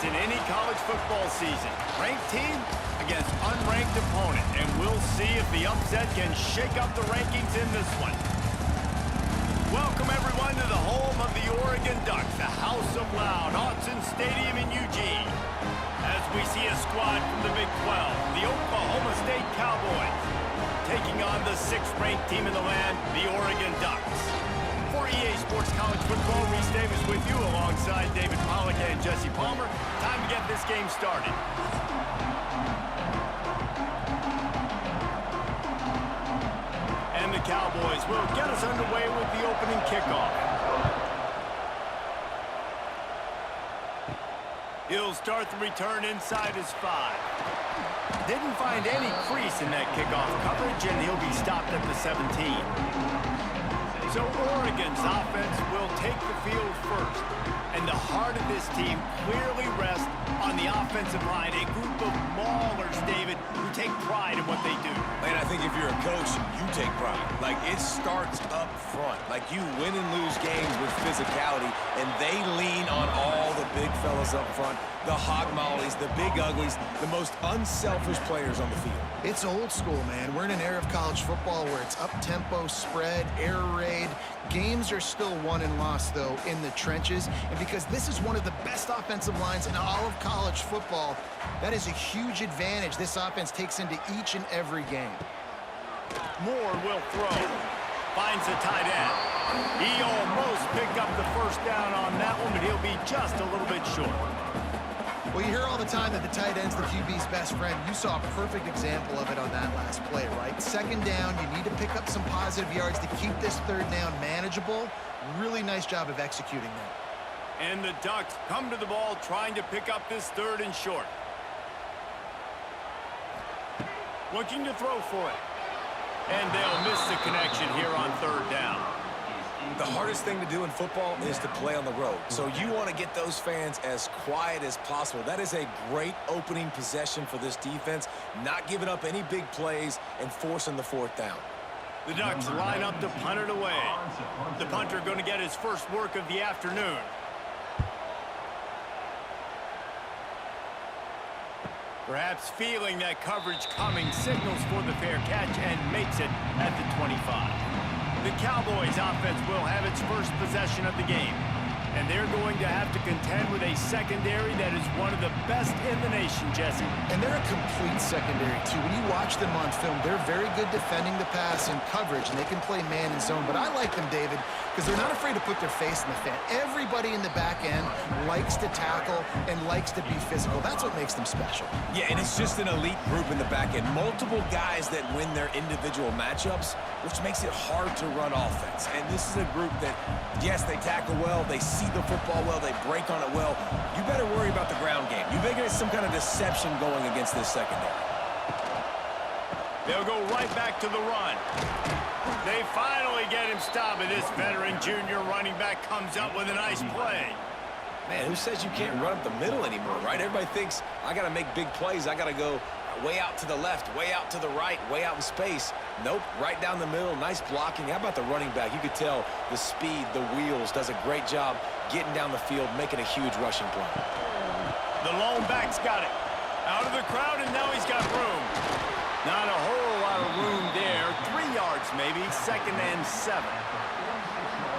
in any college football season. Ranked team against unranked opponent, and we'll see if the upset can shake up the rankings in this one. Welcome, everyone, to the home of the Oregon Ducks, the House of Loud, Autzen Stadium in Eugene. As we see a squad from the Big 12, the Oklahoma State Cowboys, taking on the 6th-ranked team in the land, the Oregon Ducks. For EA Sports College Football, Reese Davis with you alongside David Pollack and Jesse Palmer. Time to get this game started. And the Cowboys will get us underway with the opening kickoff. He'll start the return inside his 5. Didn't find any crease in that kickoff coverage, and he'll be stopped at the 17. So Oregon's offense will take the field first. And the heart of this team clearly rests on the offensive line, a group of maulers, David, who take pride in what they do. Man, I think if you're a coach, you take pride. Like, it starts up front. Like, you win and lose games with physicality, and they lean on all the big fellas up front, the hog mollies, the big uglies, the most unselfish players on the field. It's old school, man. We're in an era of college football where it's up-tempo, spread, air raid. Games are still won and lost, though, in the trenches. And because this is one of the best offensive lines in all of college football, that is a huge advantage this offense takes into each and every game. Moore will throw. Finds the tight end. He almost picked up the first down on that one, but he'll be just a little bit short. Well, you hear all the time that the tight end's the QB's best friend. You saw a perfect example of it on that last play, right? 2nd down, you need to pick up some positive yards to keep this 3rd down manageable. Really nice job of executing that. And the Ducks come to the ball trying to pick up this 3rd and short. Looking to throw for it. And they'll miss the connection here on 3rd down. The hardest thing to do in football is to play on the road. So you want to get those fans as quiet as possible. That is a great opening possession for this defense, not giving up any big plays and forcing the 4th down. The Ducks line up to punt it away. The punter going to get his first work of the afternoon. Perhaps feeling that coverage coming, signals for the fair catch and makes it at the 25. The Cowboys offense will have its first possession of the game. And they're going to have to contend with a secondary that is one of the best in the nation, Jesse. And they're a complete secondary, too. When you watch them on film, they're very good defending the pass and coverage, and they can play man and zone. But I like them, David, because they're not afraid to put their face in the fan. Everybody in the back end likes to tackle and likes to be physical. That's what makes them special. Yeah, and it's just an elite group in the back end. Multiple guys that win their individual matchups, which makes it hard to run offense. And this is a group that, yes, they tackle well, they see the football well, they break on it well. You better worry about the ground game. You better get some kind of deception going against this secondary. They'll go right back to the run. They finally get him stopped, and this veteran junior running back comes up with a nice play. Man, who says you can't run up the middle anymore, right? Everybody thinks, I got to make big plays. I got to go way out to the left, way out to the right, way out in space. Nope, right down the middle, nice blocking. How about the running back? You could tell the speed, the wheels, does a great job getting down the field, making a huge rushing play. The lone back's got it. Out of the crowd, and now he's got room. Not a whole lot of room there. 3 yards maybe, 2nd and 7.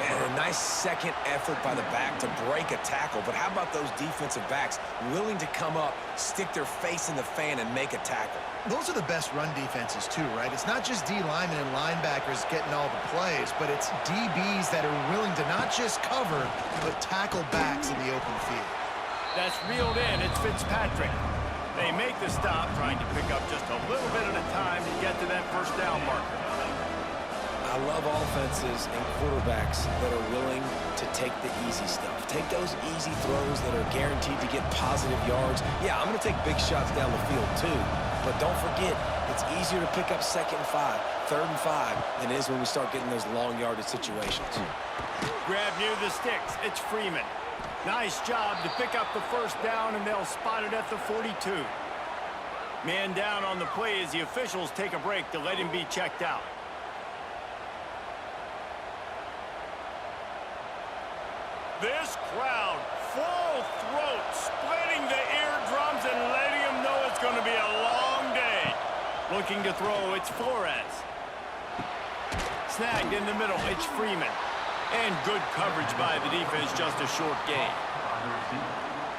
And a nice second effort by the back to break a tackle. But how about those defensive backs willing to come up, stick their face in the fan, and make a tackle? Those are the best run defenses, too, right? It's not just D linemen and linebackers getting all the plays, but it's DBs that are willing to not just cover, but tackle backs in the open field. That's reeled in. It's Fitzpatrick. They make the stop, trying to pick up just a little bit at a time to get to that 1st down marker. I love offenses and quarterbacks that are willing to take the easy stuff. Take those easy throws that are guaranteed to get positive yards. Yeah, I'm going to take big shots down the field too, but don't forget, it's easier to pick up 2nd and 5, 3rd and 5 than it is when we start getting those long yardage situations. Grab near the sticks. It's Freeman. Nice job to pick up the 1st down, and they'll spot it at the 42. Man down on the play as the officials take a break to let him be checked out. This crowd, full throat, splitting the Looking to throw, it's Flores. Snagged in the middle, it's Freeman. And good coverage by the defense, just a short gain.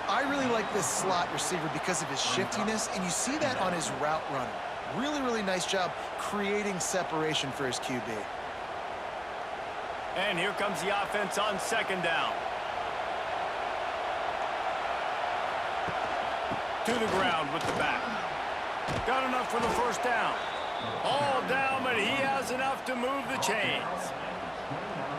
I really like this slot receiver because of his shiftiness, and you see that on his route running. Really, really nice job creating separation for his QB. And here comes the offense on second down. To the ground with the back. Got enough for the first down. All down, but he has enough to move the chains.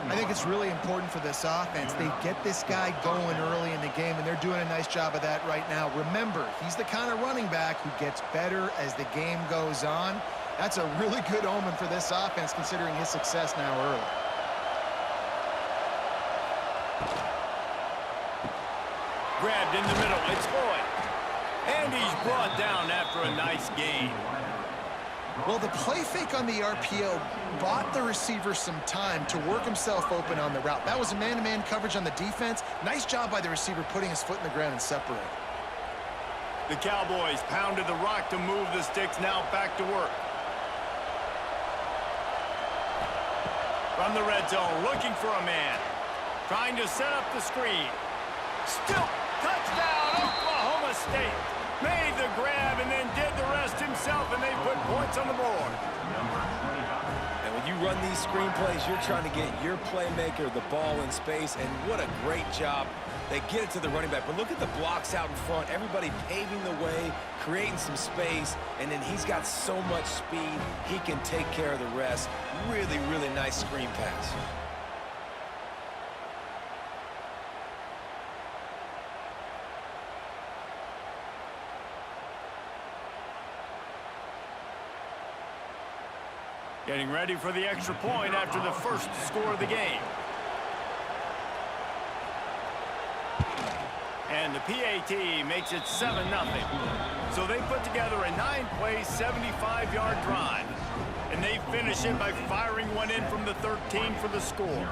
I think it's really important for this offense. They get this guy going early in the game, and they're doing a nice job of that right now. Remember, he's the kind of running back who gets better as the game goes on. That's a really good omen for this offense, considering his success now early. Grabbed in the middle, it's Boyd. And he's brought down after a nice gain. Well, the play fake on the RPO bought the receiver some time to work himself open on the route. That was a man-to-man coverage on the defense. Nice job by the receiver putting his foot in the ground and separating. The Cowboys pounded the rock to move the sticks, now back to work. From the red zone, looking for a man. Trying to set up the screen. Still, touchdown, Oklahoma State. Made the grab and then did the rest himself, and they put points on the board. And when you run these screenplays, you're trying to get your playmaker the ball in space, and what a great job. They get it to the running back, but look at the blocks out in front. Everybody paving the way, creating some space, and then he's got so much speed, he can take care of the rest. Really, really nice screen pass. Getting ready for the extra point after the first score of the game. And the PAT makes it 7-0. So they put together a 9-play, 75-yard drive. And they finish it by firing one in from the 13 for the score.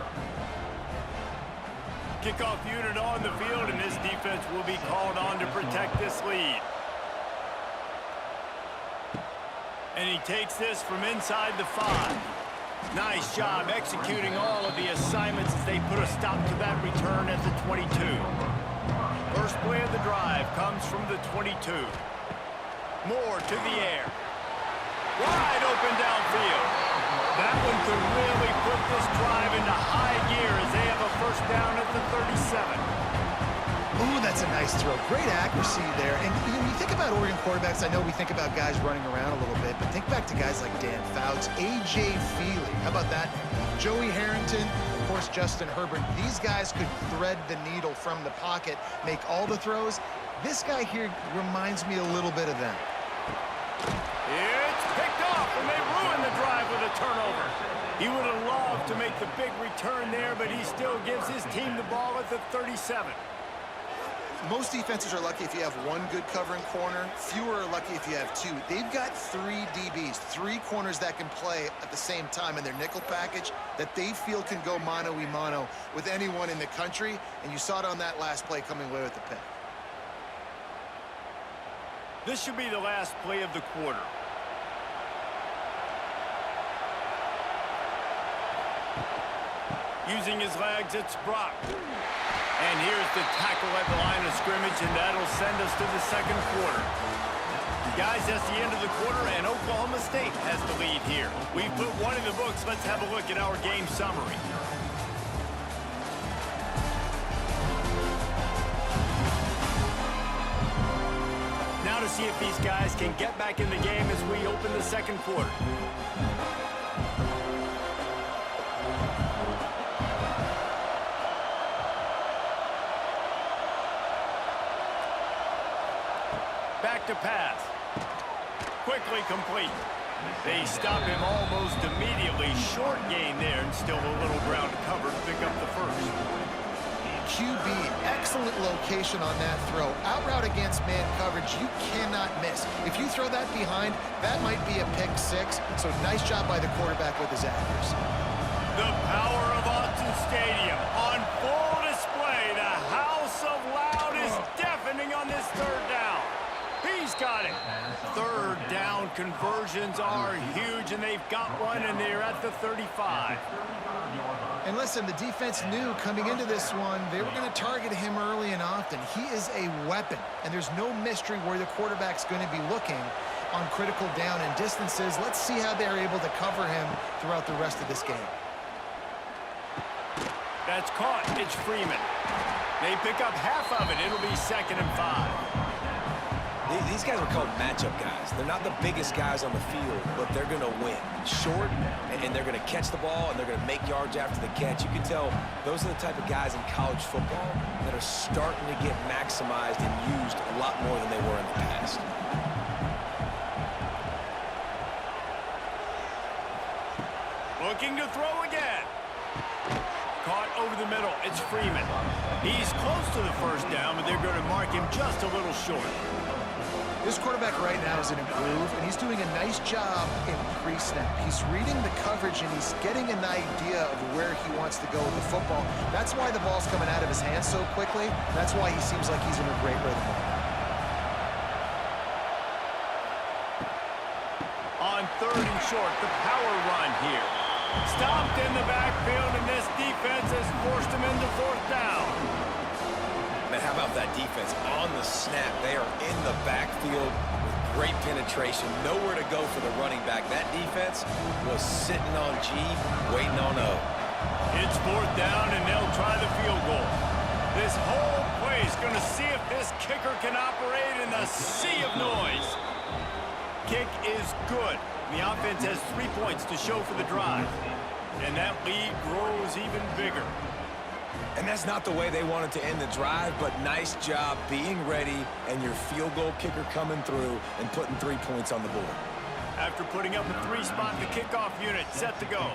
Kickoff unit on the field, and this defense will be called on to protect this lead. And he takes this from inside the 5. Nice job executing all of the assignments as they put a stop to that return at the 22. First play of the drive comes from the 22. Moore to the air. Wide open downfield. That one could really put this drive into high gear as they have a first down at the 37. Ooh, that's a nice throw. Great accuracy there. And when you think about Oregon quarterbacks, I know we think about guys running around a little bit, but think back to guys like Dan Fouts, A.J. Feely. How about that? Joey Harrington, of course, Justin Herbert. These guys could thread the needle from the pocket, make all the throws. This guy here reminds me a little bit of them. It's picked off, and they ruin the drive with a turnover. He would have loved to make the big return there, but he still gives his team the ball at the 37. Most defenses are lucky if you have one good covering corner. Fewer are lucky if you have two. They've got 3 DBs, 3 corners that can play at the same time in their nickel package that they feel can go mano-a-mano with anyone in the country, and you saw it on that last play coming away with the pick. This should be the last play of the quarter. Using his legs, it's Brock. And here's the tackle at the line of scrimmage, and that'll send us to the second quarter. Guys, that's the end of the quarter, and Oklahoma State has the lead here. We've put one in the books. Let's have a look at our game summary. Now to see if these guys can get back in the game as we open the second quarter. Back to pass. Quickly complete. They stop him almost immediately. Short gain there, and still a little ground covered. Pick up the first. QB, excellent location on that throw. Out route against man coverage, you cannot miss. If you throw that behind, that might be a pick 6. So nice job by the quarterback with his accuracy. The power of Autzen Stadium on full display. The house of loud is deafening on this third down. He's got it. Third down 2-point conversions are huge, and they've got one, and they're at the 35. And listen, the defense knew coming into this one, they were going to target him early and often. He is a weapon, and there's no mystery where the quarterback's going to be looking on critical down and distances. Let's see how they're able to cover him throughout the rest of this game. That's caught. It's Freeman. They pick up half of it. It'll be 2nd and 5. These guys are called matchup guys. They're not the biggest guys on the field, but they're going to win. Short, and they're going to catch the ball, and they're going to make yards after the catch. You can tell those are the type of guys in college football that are starting to get maximized and used a lot more than they were in the past. Looking to throw again. Caught over the middle. It's Freeman. He's close to the first down, but they're going to mark him just a little short. This quarterback right now is in a groove, and he's doing a nice job in pre-snap. He's reading the coverage, and he's getting an idea of where he wants to go with the football. That's why the ball's coming out of his hands so quickly. That's why he seems like he's in a great rhythm. On 3rd and short, the power run here. Stopped in the backfield, and this defense has forced him into 4th down. Man, how about that defense? On the snap, they are in the backfield with great penetration. Nowhere to go for the running back. That defense was sitting on G, waiting on O. It's 4th down, and they'll try the field goal. This whole play is going to see if this kicker can operate in the sea of noise. Kick is good. The offense has 3 points to show for the drive. And that lead grows even bigger. And that's not the way they wanted to end the drive, but nice job being ready and your field goal kicker coming through and putting 3 points on the board. After putting up a 3-spot, the kickoff unit set to go.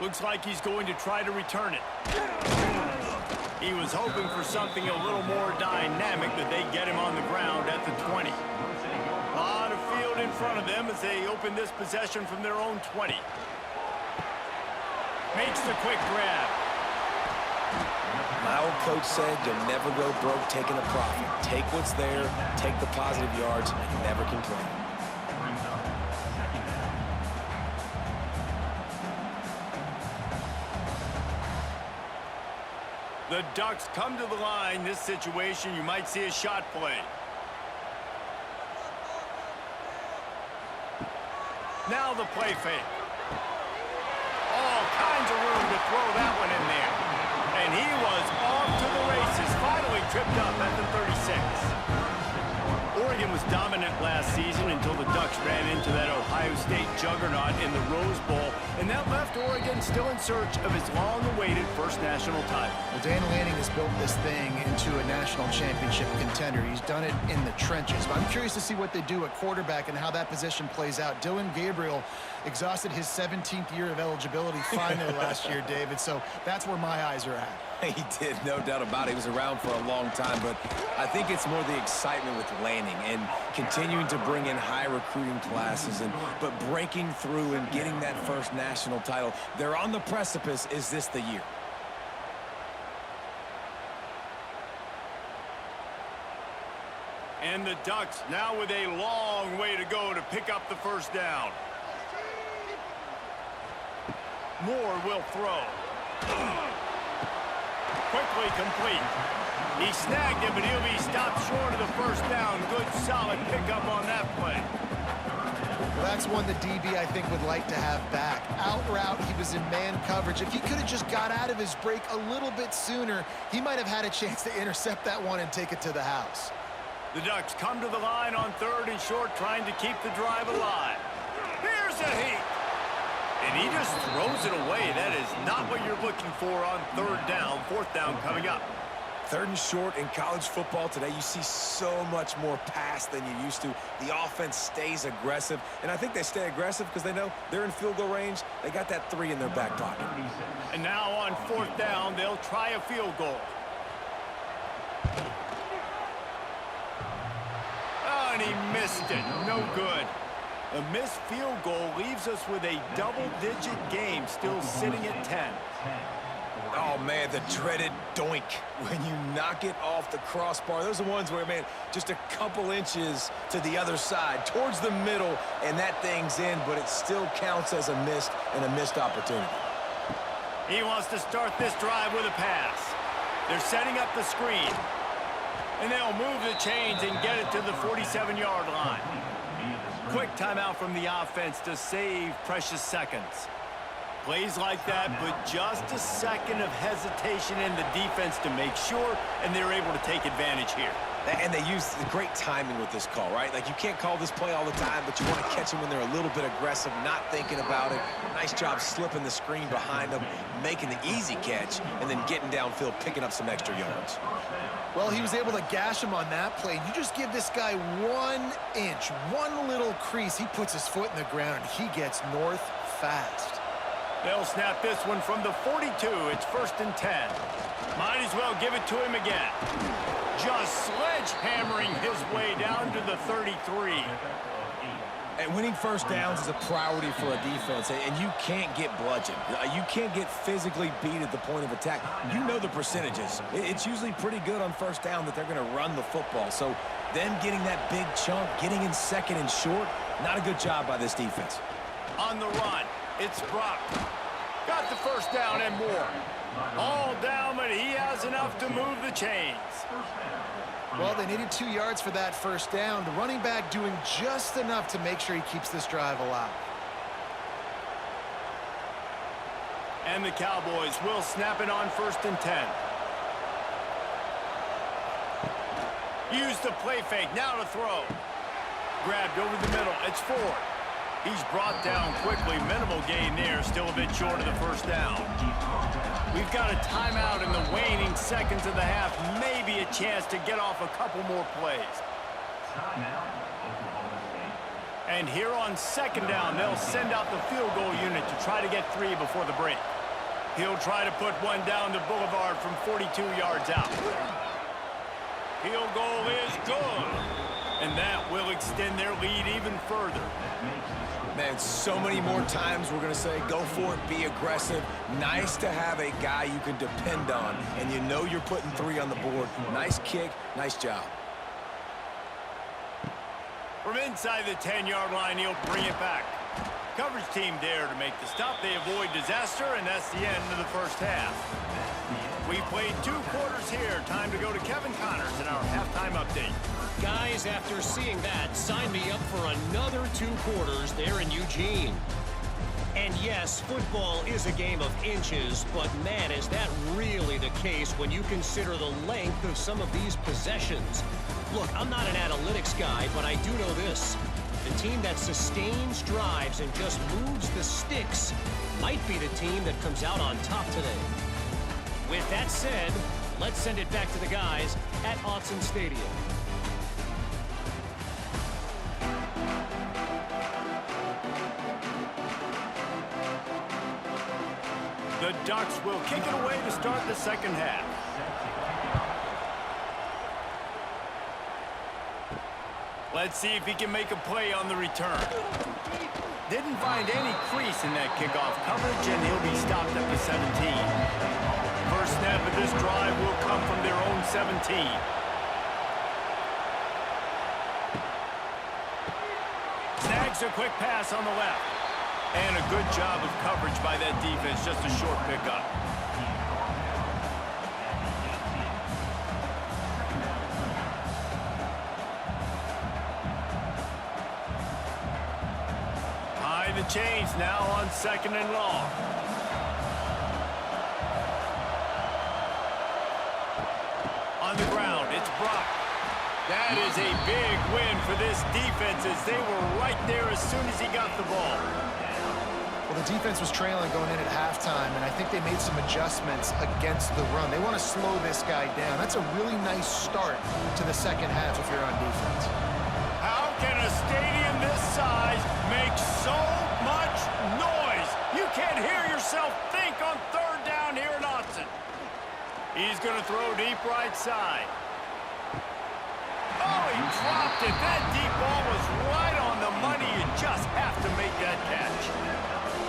Looks like he's going to try to return it. He was hoping for something a little more dynamic, but they get him on the ground at the 20. A lot of field in front of them as they open this possession from their own 20. Makes the quick grab. My old coach said you'll never go broke taking a profit. Take what's there, take the positive yards, and never complain. The Ducks come to the line. This situation, you might see a shot play. Now the play fake. All kinds of room to throw that one in there. And he was off to the races, finally tripped up at the 36. Oregon was dominant last season until the Ducks ran into that Ohio State juggernaut in the Rose Bowl, and that left Oregon still in search of its long-awaited first national title. Well, Dan Lanning has built this thing into a national championship contender. He's done it in the trenches. But I'm curious to see what they do at quarterback and how that position plays out. Dillon Gabriel exhausted his 17th year of eligibility finally last year, David, so that's where my eyes are at. He did, no doubt about it. He was around for a long time, but I think it's more the excitement with Lanning and continuing to bring in high recruiting classes, but breaking through and getting that first national title. They're on the precipice. Is this the year? And the Ducks now with a long way to go to pick up the first down. Moore will throw. Quickly complete. He snagged it, but he'll be stopped short of the first down. Good, solid pickup on that play. Well, that's one the DB, I think, would like to have back. Out route, he was in man coverage. If he could have just got out of his break a little bit sooner, he might have had a chance to intercept that one and take it to the house. The Ducks come to the line on 3rd and short, trying to keep the drive alive. Here's a heat. And he just throws it away. That is not what you're looking for on 3rd down. 4th down coming up. 3rd and short in college football today, you see so much more pass than you used to. The offense stays aggressive, and I think they stay aggressive because they know they're in field goal range. They got that 3 in their back pocket. And now on 4th down, they'll try a field goal. Oh, and he missed it. No good. A missed field goal leaves us with a double-digit game still sitting at 10. Oh, man, the dreaded doink when you knock it off the crossbar. Those are ones where, man, just a couple inches to the other side, towards the middle, and that thing's in, but it still counts as a missed opportunity. He wants to start this drive with a pass. They're setting up the screen. And they'll move the chains and get it to the 47-yard line. Quick timeout from the offense to save precious seconds. Plays like that, but just a second of hesitation in the defense to make sure, and they're able to take advantage here. And they use great timing with this call, right? Like, you can't call this play all the time, but you want to catch them when they're a little bit aggressive, not thinking about it. Nice job slipping the screen behind them, making the easy catch, and then getting downfield, picking up some extra yards. Well, he was able to gash him on that play. You just give this guy 1 inch, one little crease. He puts his foot in the ground, and he gets north fast. They'll snap this one from the 42. It's 1st and 10. Might as well give it to him again. Just sledgehammering his way down to the 33. And winning first downs is a priority for a defense, and you can't get bludgeoned. You can't get physically beat at the point of attack. You know the percentages. It's usually pretty good on first down that they're going to run the football. So them getting that big chunk, getting in second and short, not a good job by this defense. On the run, it's Brock. Got the first down and more. All down, but he has enough to move the chains. Well, they needed 2 yards for that first down. The running back doing just enough to make sure he keeps this drive alive. And the Cowboys will snap it on 1st and 10. Use the play fake, now to throw. Grabbed over the middle, it's Ford. He's brought down quickly, minimal gain there, still a bit short of the first down. We've got a timeout in the waning seconds of the half, maybe a chance to get off a couple more plays. And here on 2nd down, they'll send out the field goal unit to try to get 3 before the break. He'll try to put one down the boulevard from 42 yards out. Field goal is good, and that will extend their lead even further. Man, so many more times we're going to say, go for it, be aggressive. Nice to have a guy you can depend on, and you know you're putting 3 on the board. Nice kick, nice job. From inside the 10-yard line, he'll bring it back. Coverage team there to make the stop. They avoid disaster, and that's the end of the first half. We played 2 quarters here. Time to go to Kevin Connors in our halftime update. Guys, after seeing that, sign me up for another 2 quarters there in Eugene. And yes, football is a game of inches, but man, is that really the case when you consider the length of some of these possessions. Look, I'm not an analytics guy, but I do know this. The team that sustains drives and just moves the sticks might be the team that comes out on top today. With that said, let's send it back to the guys at Autzen Stadium. The Ducks will kick it away to start the second half. Let's see if he can make a play on the return. Didn't find any crease in that kickoff coverage, and he'll be stopped at the 17. First snap of this drive will come from their own 17. Snags a quick pass on the left. And a good job of coverage by that defense, just a short pickup. High the chains now on 2nd and long. On the ground, it's Brock. That is a big win for this defense as they were right there as soon as he got the ball. Well, the defense was trailing going in at halftime, and I think they made some adjustments against the run. They want to slow this guy down. That's a really nice start to the second half if you're on defense. How can a stadium this size make so much noise? You can't hear yourself think on 3rd down here in Autzen. He's going to throw deep right side. Oh, he dropped it. That deep ball was right on the money. You just have to make that catch.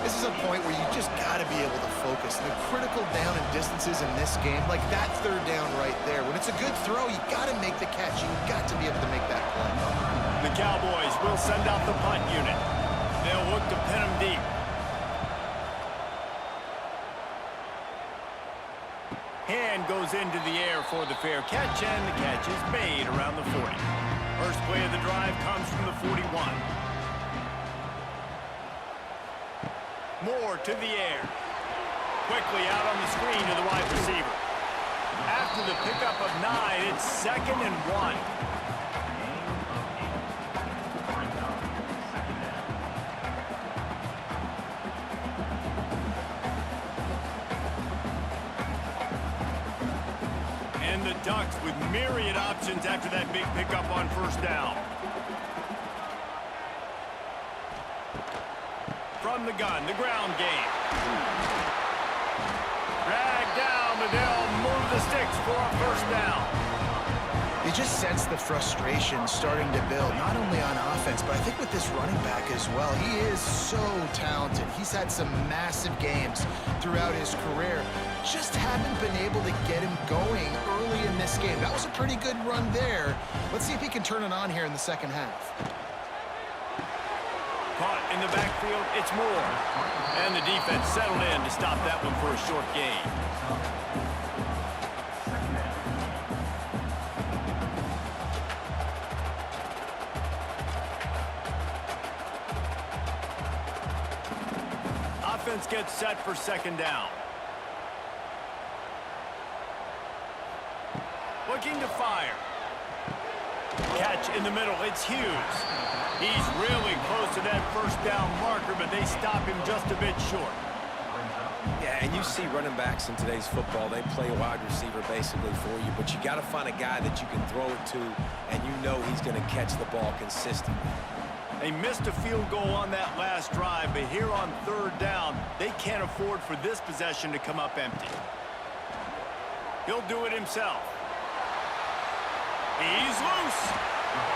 This is a point where you just got to be able to focus. The critical down and distances in this game, like that third down right there. When it's a good throw, you got to make the catch. You got to be able to make that play. The Cowboys will send out the punt unit. They'll look to pin them deep. Hand goes into the air for the fair catch, and the catch is made around the 40. First play of the drive comes from the 41. Moore to the air. Quickly out on the screen to the wide receiver. After the pickup of 9, it's 2nd and 1. And the Ducks with myriad options after that big pickup on first down. From the gun, the ground game. Dragged down, but they'll move the sticks for a first down. You just sense the frustration starting to build, not only on offense, but I think with this running back as well. He is so talented. He's had some massive games throughout his career. Just haven't been able to get him going early in this game. That was a pretty good run there. Let's see if he can turn it on here in the second half. Caught in the backfield, it's Moore. And the defense settled in to stop that one for a short gain. Offense gets set for second down. Looking to fire. Catch in the middle, it's Hughes. He's really close to that first down marker, but they stop him just a bit short. Yeah, and you see running backs in today's football, they play a wide receiver basically for you, but you got to find a guy that you can throw it to, and you know he's going to catch the ball consistently. They missed a field goal on that last drive, but here on third down, they can't afford for this possession to come up empty. He'll do it himself. He's loose.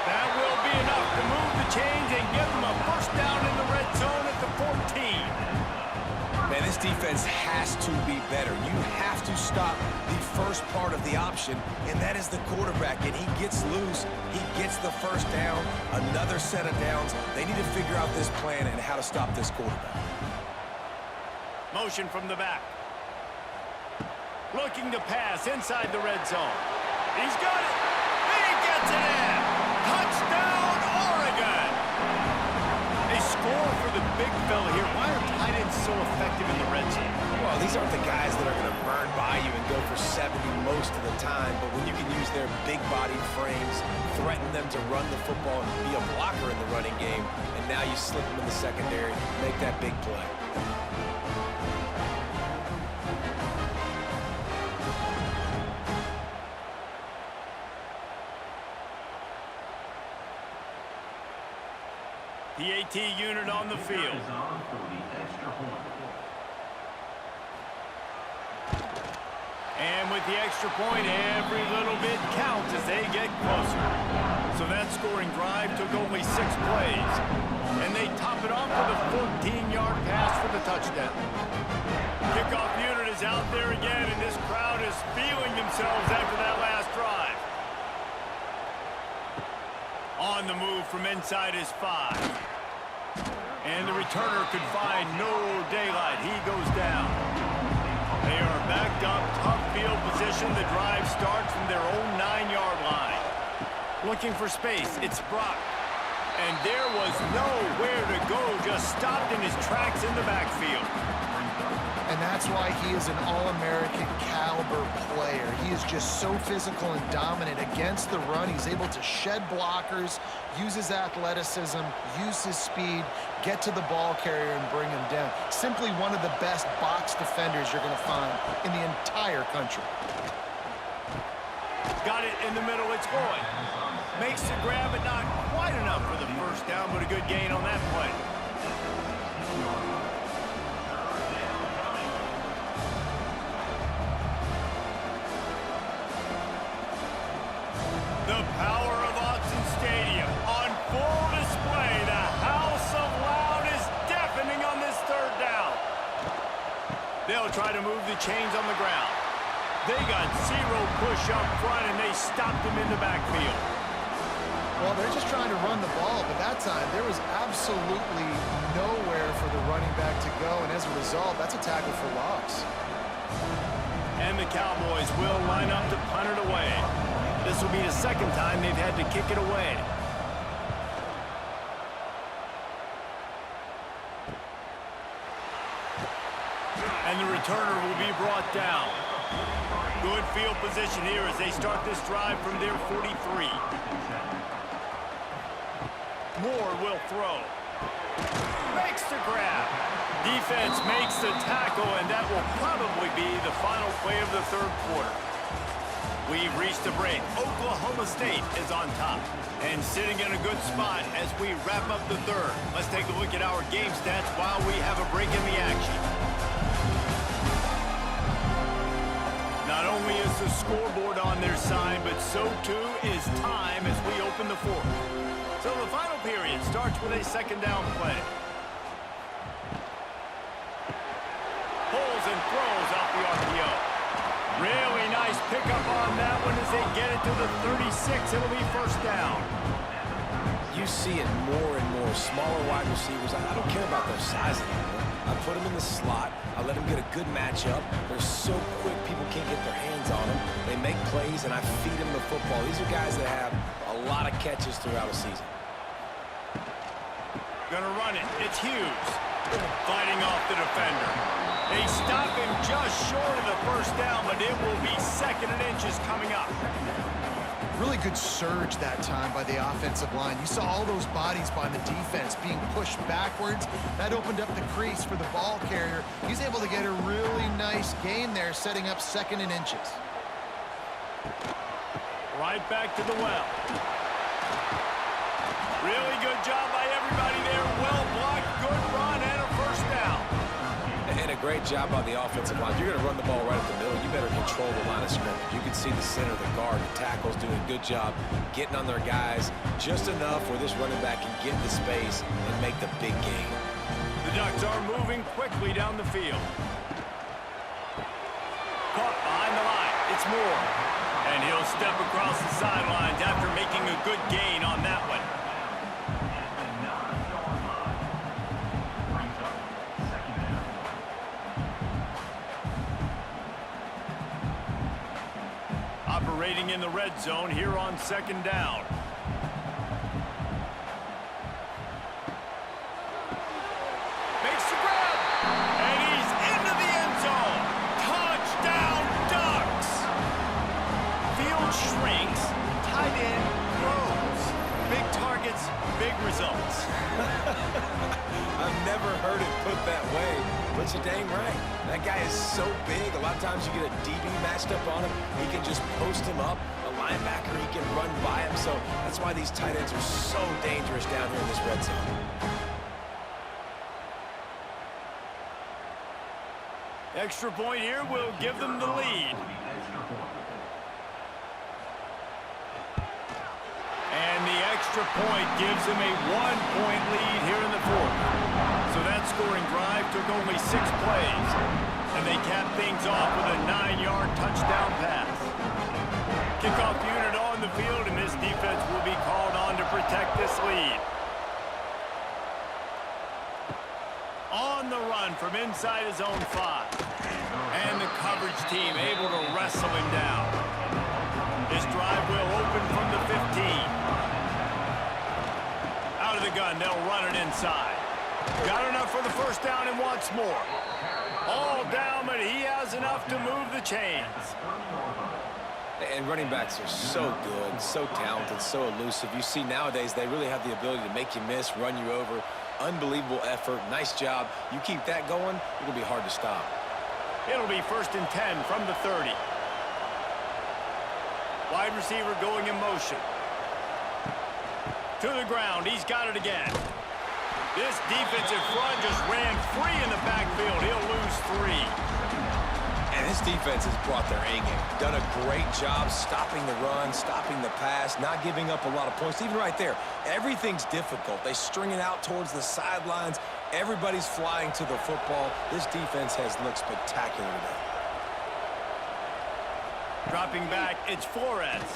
That will be enough to move the chains and give them a first down in the red zone at the 14. Man, this defense has to be better. You have to stop the first part of the option, and that is the quarterback. And he gets loose. He gets the first down, another set of downs. They need to figure out this plan and how to stop this quarterback. Motion from the back. Looking to pass inside the red zone. He's got it. He gets it in. Touchdown, Oregon. They score for the big fella here. Why are tight ends so effective in the red zone? Well, these aren't the guys that are going to burn by you and go for 70 most of the time, but when you can use their big-bodied frames, threaten them to run the football and be a blocker in the running game, and now you slip them in the secondary, make that big play. The AT unit on the field. And with the extra point, every little bit counts as they get closer. So that scoring drive took only 6 plays. And they top it off with a 14-yard pass for the touchdown. Kickoff unit is out there again, and this crowd is feeling themselves after that last drive. On the move from inside his 5. And the returner could find no daylight. He goes down. They are backed up, tough field position. The drive starts from their own 9-yard line. Looking for space, it's Brock. And there was nowhere to go, just stopped in his tracks in the backfield. And that's why he is an All-American caliber player. He is just so physical and dominant against the run. He's able to shed blockers, use his athleticism, use his speed, get to the ball carrier and bring him down. Simply one of the best box defenders you're going to find in the entire country. Got it in the middle, it's Lloyd. Makes the grab, but not quite enough for the first down, but a good gain on that play. The power of Autzen Stadium on full display. The house of loud is deafening on this third down. they'll try to move the chains on the ground. They got zero push up front, and they stopped him in the backfield. Well, they're just trying to run the ball, but that time there was absolutely nowhere for the running back to go, and as a result, that's a tackle for loss. And the Cowboys will line up to punt it away. This will be the second time they've had to kick it away. And the returner will be brought down. Good field position here as they start this drive from their 43. Moore will throw. Makes the grab. Defense makes the tackle, and that will probably be the final play of the third quarter. We've reached the break. Oklahoma State is on top and sitting in a good spot as we wrap up the third. Let's take a look at our game stats while we have a break in the action. Not only is the scoreboard on their side, but so too is time as we open the fourth. So the final period starts with a second down play. Pulls and throws off the RPO. Really nice pickup on that one as they get it to the 36. It'll be first down. You see it more and more. Smaller wide receivers. I don't care about their size anymore. I put them in the slot. I let them get a good matchup. They're so quick, people can't get their hands on them. They make plays, and I feed them the football. These are guys that have a lot of catches throughout a season. Gonna run it. It's Hughes. Fighting off the defender. They stop him just short of the first down, but it will be second and inches coming up. Really good surge that time by the offensive line. You saw all those bodies by the defense being pushed backwards. That opened up the crease for the ball carrier. He's able to get a really nice gain there, setting up second and inches. Right back to the well. Really good job by everybody there. Well blocked, good run, and a first down. And a great job by the offensive line. If you're going to run the ball right up the middle, you better control the line of scrimmage. You can see the center, the guard, the tackles doing a good job getting on their guys just enough where this running back can get the space and make the big gain. The Ducks are moving quickly down the field. Caught behind the line. It's Moore. And he'll step across the sidelines after making a good gain on that one. Operating in the red zone here on second down. Makes the grab. And he's into the end zone. Touchdown, Ducks. Field shrinks. Tight end grows. Big targets, big results. I've never heard it put that way, but you're dang right. That guy is so big. A lot of times you get a DB matched up on him. He can just post him up. A linebacker, he can run by him. So that's why these tight ends are so dangerous down here in this red zone. Extra point here will give them the lead. And the extra point gives them a 1-point lead here in the fourth. So that scoring drive took only 6 plays. And they capped things off with a 9-yard touchdown pass. Kickoff unit on the field, and this defense will be called on to protect this lead. On the run from inside his own 5. And the coverage team able to wrestle him down. This drive will open from the 15. Out of the gun, they'll run it inside. Got enough for the first down and wants more. All down, but he has enough to move the chains. And running backs are so good, so talented, so elusive. You see nowadays they really have the ability to make you miss, run you over. Unbelievable effort. Nice job. You keep that going, it'll be hard to stop. It'll be first and 10 from the 30. Wide receiver going in motion. To the ground. He's got it again. This defensive front just ran free in the backfield. He'll lose 3. And This defense has brought their A-game. Done a great job stopping the run, stopping the pass, not giving up a lot of points. Even right there, everything's difficult. They string it out towards the sidelines. Everybody's flying to the football. This defense has looked spectacular today. Dropping back, it's Flores.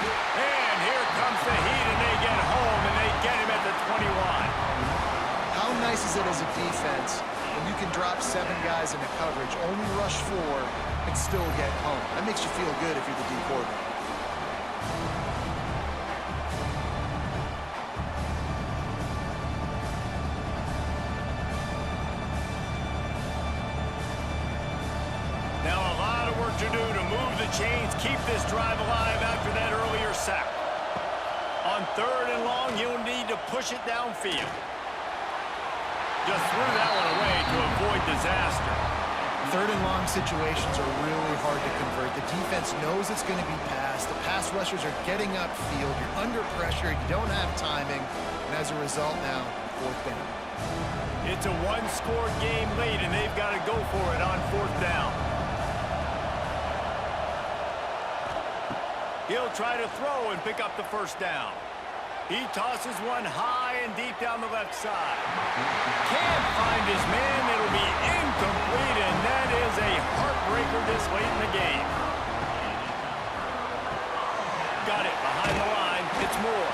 And here comes the heat, and they get home, and they get him at the 21. How nice is it as a defense when you can drop 7 guys into coverage, only rush 4, and still get home? That makes you feel good if you're the D coordinator. Now a lot of work to do to move the chains, keep this drive alive after that earlier sack. On 3rd and long, you'll need to push it downfield. Just threw that one away to avoid disaster. 3rd and long situations are really hard to convert. The defense knows it's going to be passed. The pass rushers are getting upfield. You're under pressure. You don't have timing. And as a result now, 4th down. It's a 1-score game late, and they've got to go for it on 4th down. He'll try to throw and pick up the 1st down. He tosses one high and deep down the left side. Can't find his man. It'll be incomplete, and that is a heartbreaker this late in the game. Got it behind the line. It's Moore.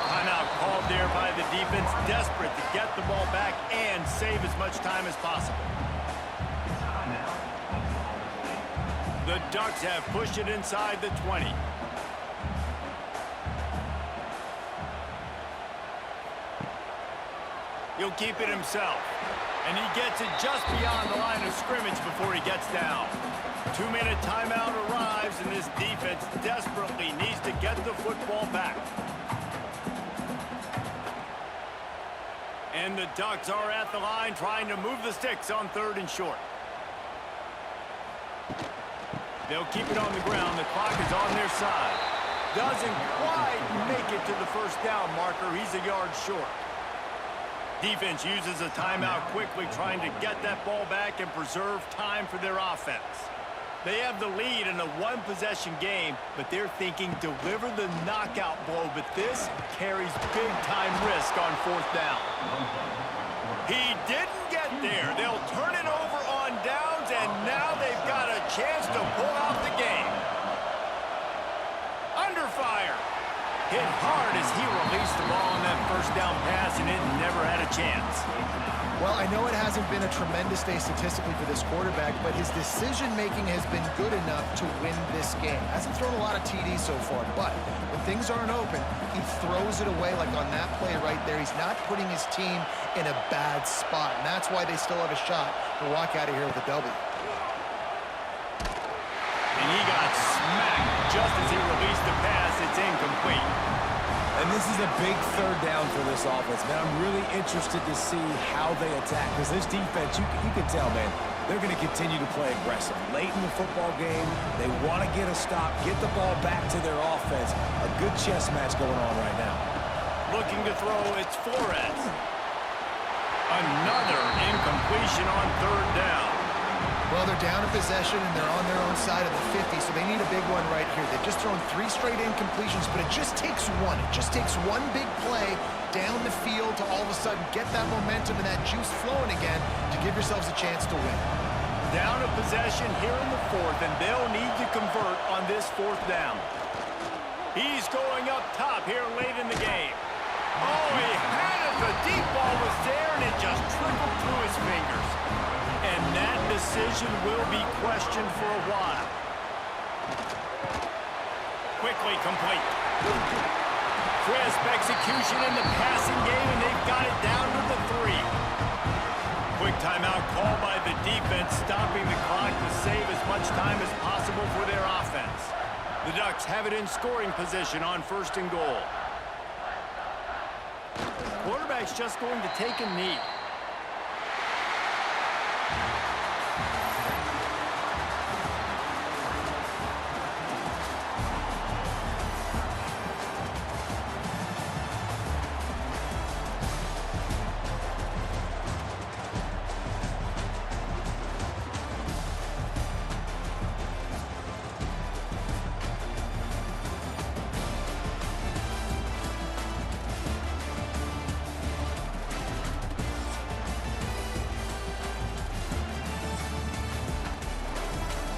Timeout called there by the defense, desperate to get the ball back and save as much time as possible. The Ducks have pushed it inside the 20. He'll keep it himself. And he gets it just beyond the line of scrimmage before he gets down. 2-minute timeout arrives, and this defense desperately needs to get the football back. And the Ducks are at the line trying to move the sticks on 3rd and short. They'll keep it on the ground. The clock is on their side. Doesn't quite make it to the 1st down marker. He's a yard short. Defense uses a timeout quickly, trying to get that ball back and preserve time for their offense. They have the lead in a 1-possession game, but they're thinking deliver the knockout blow, but this carries big-time risk on 4th down. He didn't get there. They'll turn it over on downs, and now they've got a chance to pull out the game. Under fire. Hit hard as he released the ball on that 1st down pass, and it never had a chance. Well, I know it hasn't been a tremendous day statistically for this quarterback, but his decision-making has been good enough to win this game. Hasn't thrown a lot of TDs so far, but when things aren't open, he throws it away like on that play right there. He's not putting his team in a bad spot, and that's why they still have a shot to walk out of here with a W. And he got smacked just as he released the pass. It's incomplete. And this is a big 3rd down for this offense, man. I'm really interested to see how they attack, because this defense, you can tell, man, they're going to continue to play aggressive. Late in the football game, they want to get a stop, get the ball back to their offense. A good chess match going on right now. Looking to throw, it's Flores. Another incompletion on 3rd down. Well, they're down a possession, and they're on their own side of the 50, so they need a big one right here. They've just thrown 3 straight incompletions, but it just takes one. It just takes one big play down the field to all of a sudden get that momentum and that juice flowing again to give yourselves a chance to win. Down a possession here in the 4th, and they'll need to convert on this 4th down. He's going up top here late in the game. Oh, he had it. The deep ball was there, and it just trickled through his fingers. And that decision will be questioned for a while. Quickly complete. Crisp execution in the passing game, and they've got it down to the 3. Quick timeout called by the defense, stopping the clock to save as much time as possible for their offense. The Ducks have it in scoring position on 1st and goal. Quarterback's just going to take a knee.